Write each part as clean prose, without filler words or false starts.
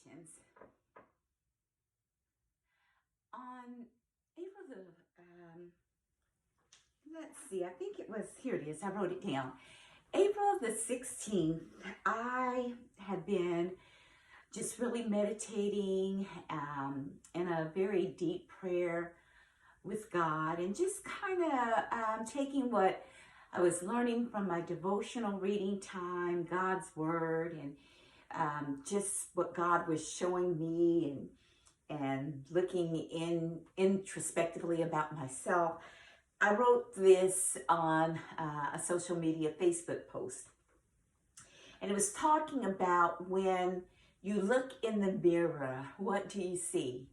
Soulsations. On April let's see, I think it was, here it is, I wrote it down. April the 16th, I had been just really meditating in a very deep prayer with God, and just kind of taking what I was learning from my devotional reading time, God's Word, and just what God was showing me, and looking introspectively about myself. I wrote this on a social media Facebook post, and it was talking about when you look in the mirror, what do you see?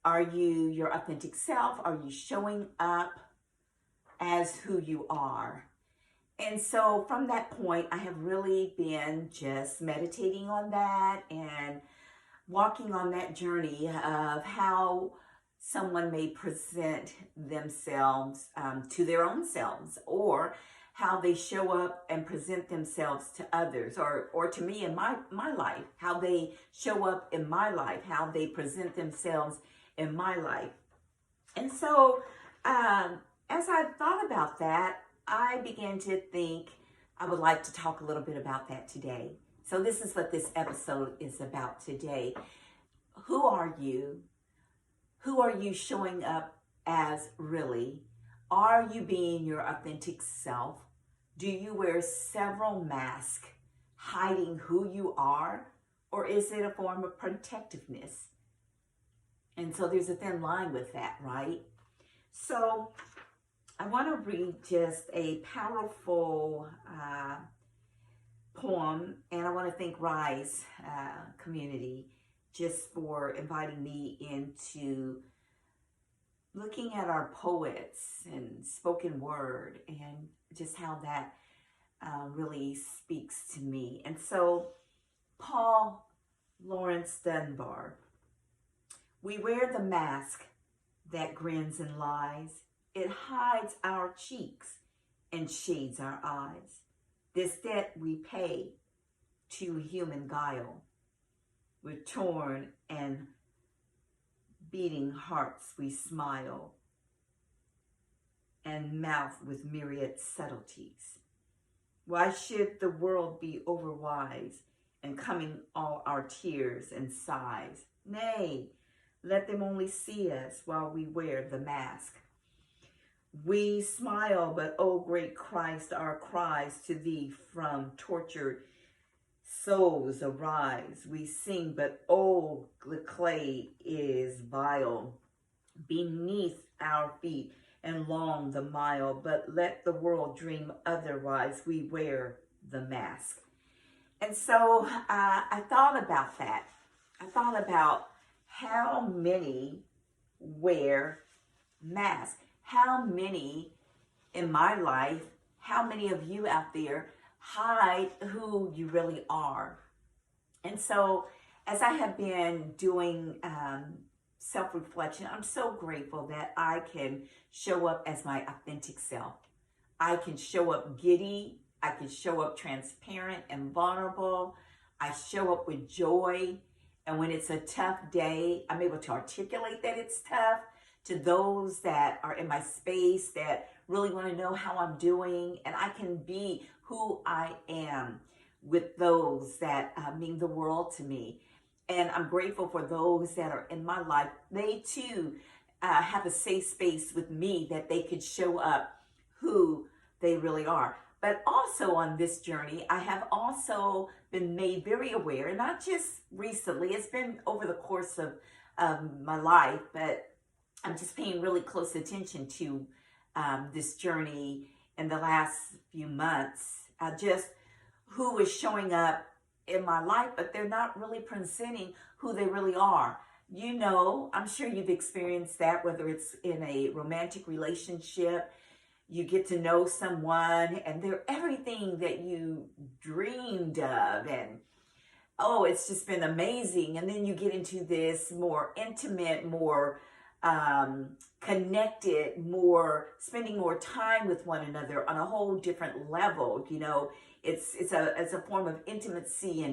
Are you your authentic self? Are you showing up as who you are? And so from that point, I have really been just meditating on that and walking on that journey of how someone may present themselves to their own selves, or how they show up and present themselves to others, or to me in my life, how they show up in my life, how they present themselves in my life. And so as I thought about that, I began to think I would like to talk a little bit about that today. So this is what this episode is about today. Who are you? Who are you showing up as really? Are you being your authentic self? Do you wear several masks hiding who you are? Or is it a form of protectiveness? And so there's a thin line with that, right? So I want to read just a powerful poem, and I want to thank Rise community just for inviting me into looking at our poets and spoken word, and just how that really speaks to me. And so Paul Lawrence Dunbar: we wear the mask that grins and lies. It hides our cheeks and shades our eyes. This debt we pay to human guile. With torn and beating hearts we smile, and mouth with myriad subtleties. Why should the world be overwise, and coming all our tears and sighs? Nay, let them only see us while we wear the mask. We smile, but O great Christ, our cries to thee from tortured souls arise. We sing, but oh, the clay is vile beneath our feet, and long the mile. But let the world dream otherwise. We wear the mask. And so I thought about that. I thought about how many wear masks. How many in my life, how many of you out there hide who you really are? And so as I have been doing self-reflection, I'm so grateful that I can show up as my authentic self. I can show up giddy. I can show up transparent and vulnerable. I show up with joy. And when it's a tough day, I'm able to articulate that it's tough to those that are in my space that really want to know how I'm doing. And I can be who I am with those that mean the world to me. And I'm grateful for those that are in my life. They too have a safe space with me that they could show up who they really are. But also on this journey, I have also been made very aware, and not just recently, it's been over the course of my life, but I'm just paying really close attention to this journey in the last few months, just who is showing up in my life, but they're not really presenting who they really are. You know, I'm sure you've experienced that, whether it's in a romantic relationship, you get to know someone and they're everything that you dreamed of, and oh, it's just been amazing. And then you get into this more intimate, more connected, more spending more time with one another on a whole different level. You know, it's a form of intimacy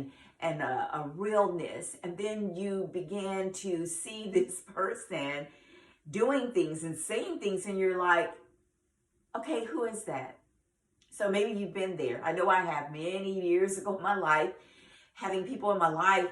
and a realness. And then you begin to see this person doing things and saying things, and you're like, okay, who is that? So maybe you've been there. I know I have many years ago in my life, having people in my life,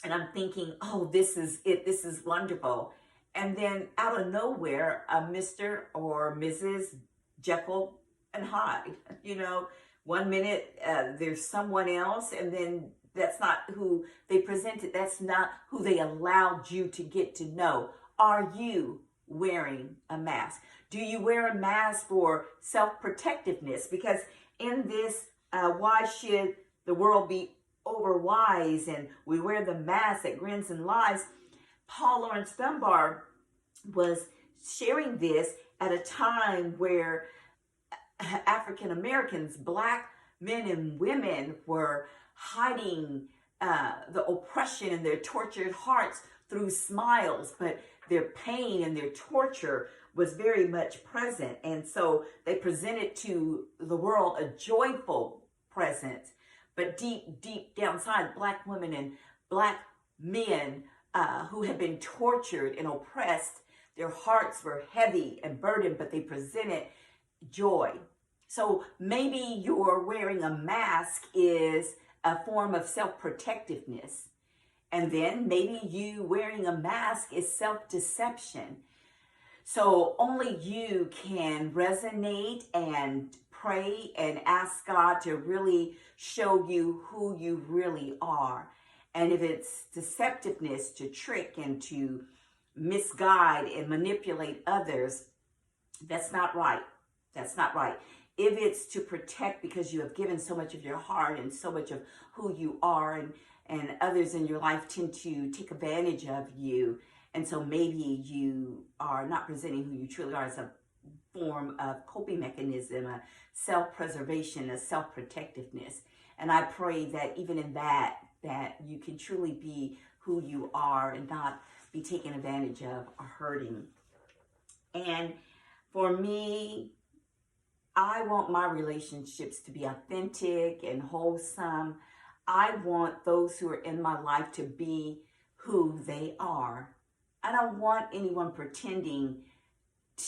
and I'm thinking, oh, this is it. This is wonderful. And then out of nowhere, a Mr. or Mrs. Jekyll and Hyde, you know, one minute there's someone else, and then that's not who they presented. That's not who they allowed you to get to know. Are you wearing a mask? Do you wear a mask for self-protectiveness? Because in this, why should the world be overwise, and we wear the mask that grins and lies? Paul Lawrence Dunbar was sharing this at a time where African Americans, Black men and women, were hiding the oppression in their tortured hearts through smiles, but their pain and their torture was very much present. And so they presented to the world a joyful presence. But deep down inside, Black women and Black men who had been tortured and oppressed, their hearts were heavy and burdened, but they presented joy. So maybe your wearing a mask is a form of self-protectiveness. And then maybe you wearing a mask is self-deception. So only you can resonate and pray and ask God to really show you who you really are. And if it's deceptiveness, to trick and to misguide and manipulate others, that's not right. That's not right. If it's to protect because you have given so much of your heart and so much of who you are, and others in your life tend to take advantage of you, and so maybe you are not presenting who you truly are as a form of coping mechanism, a self-preservation, a self-protectiveness. And I pray that even in that you can truly be who you are and not be taken advantage of or hurting. And for me, I want my relationships to be authentic and wholesome. I want those who are in my life to be who they are. I don't want anyone pretending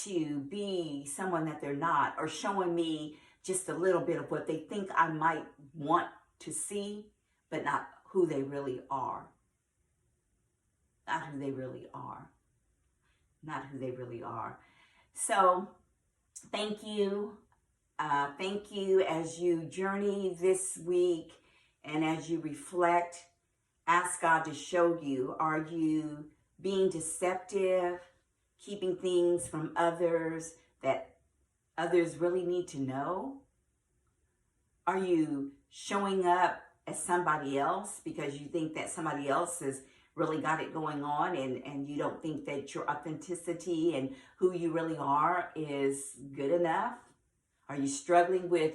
to be someone that they're not, or showing me just a little bit of what they think I might want to see, but not who they really are. Not who they really are. Not who they really are. So thank you. Thank you as you journey this week and as you reflect. Ask God to show you. Are you being deceptive, keeping things from others that others really need to know? Are you showing up as somebody else because you think that somebody else has really got it going on, and you don't think that your authenticity and who you really are is good enough? Are you struggling with,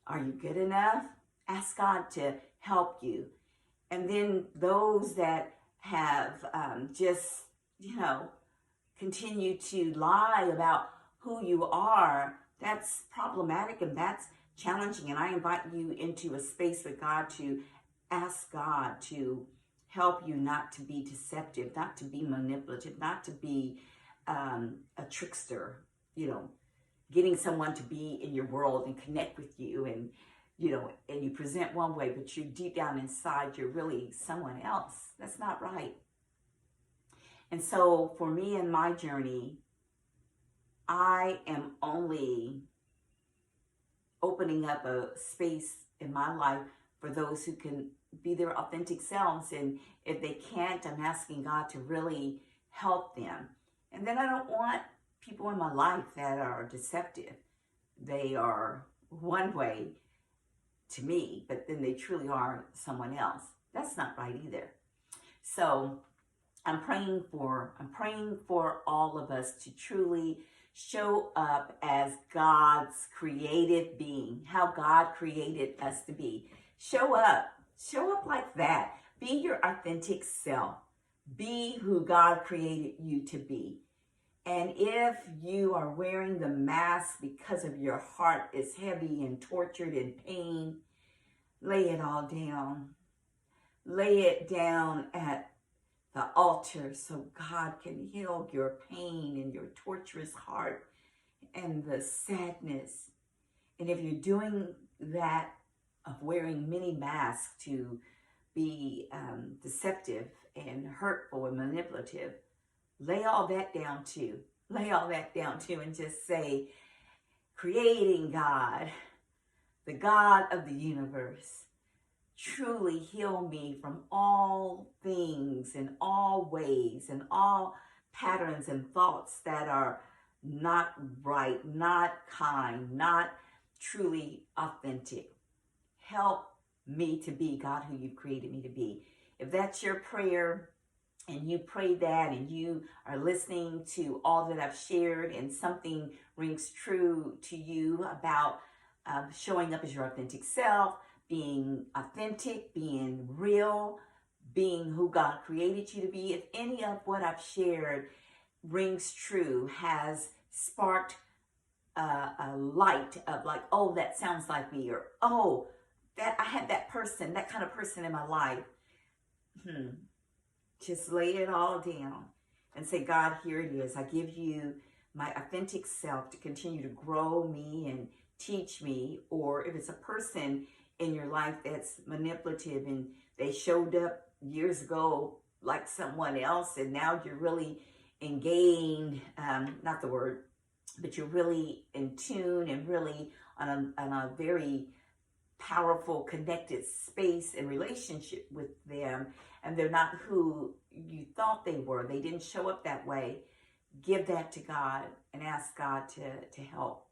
are you good enough? Ask God to help you. And then those that have just, continue to lie about who you are, that's problematic and that's challenging. And I invite you into a space with God to ask God to help you not to be deceptive, not to be manipulative, not to be a trickster, getting someone to be in your world and connect with you, and you present one way, but you deep down inside, you're really someone else. That's not right. And so for me in my journey, I am only opening up a space in my life for those who can be their authentic selves. And if they can't, I'm asking God to really help them. And then I don't want people in my life that are deceptive. They are one way to me, but then they truly are someone else. That's not right either. So I'm praying for all of us to truly show up as God's creative being, how God created us to be. Show up like that. Be your authentic self. Be who God created you to be. And if you are wearing the mask because of your heart is heavy and tortured and pain, lay it all down. Lay it down at the altar so God can heal your pain and your torturous heart and the sadness. And if you're doing that of wearing many masks to be deceptive and hurtful and manipulative, lay all that down too. Lay all that down too and just say, creating God, the God of the universe, truly heal me from all things and all ways and all patterns and thoughts that are not right, not kind, not truly authentic. Help me to be God who you've created me to be. If that's your prayer and you pray that and you are listening to all that I've shared and something rings true to you about showing up as your authentic self, being authentic, being real, being who God created you to be, if any of what I've shared rings true, has sparked a light of like, oh, that sounds like me, or oh, that I had that person, that kind of person in my life. Just lay it all down and say, God, here it is. I give you my authentic self to continue to grow me and teach me. Or if it's a person in your life that's manipulative and they showed up years ago like someone else and now you're really engaged, not the word, but you're really in tune and really on a very powerful, connected space and relationship with them, and they're not who you thought they were. They didn't show up that way. Give that to God and ask God to help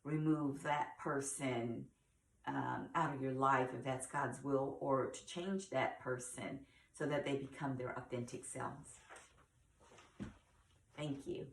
remove that person out of your life, if that's God's will, or to change that person so that they become their authentic selves. Thank you.